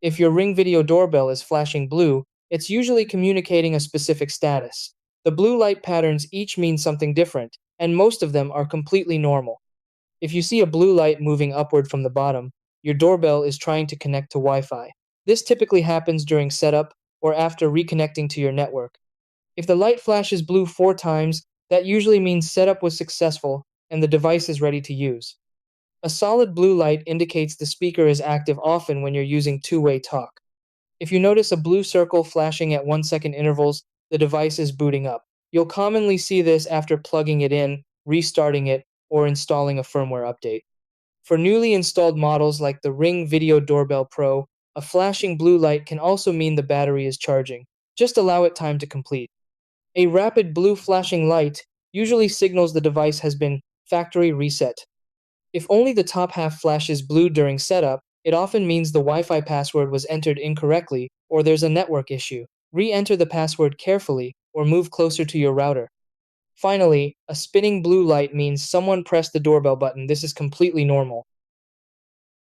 If your Ring Video doorbell is flashing blue, it's usually communicating a specific status. The blue light patterns each mean something different, and most of them are completely normal. If you see a blue light moving upward from the bottom, your doorbell is trying to connect to Wi Fi. This typically happens during setup or after reconnecting to your network. If the light flashes blue 4 times, that usually means setup was successful and the device is ready to use. A solid blue light indicates the speaker is active often when you're using two-way talk. If you notice a blue circle flashing at 1 second intervals, the device is booting up. You'll commonly see this after plugging it in, restarting it, or installing a firmware update. For newly installed models like the Ring Video Doorbell Pro, a flashing blue light can also mean the battery is charging. Just allow it time to complete. A rapid blue flashing light usually signals the device has been factory reset. If only the top half flashes blue during setup, it often means the Wi Fi password was entered incorrectly or there's a network issue. Re enter the password carefully or move closer to your router. Finally, a spinning blue light means someone pressed the doorbell button. This is completely normal.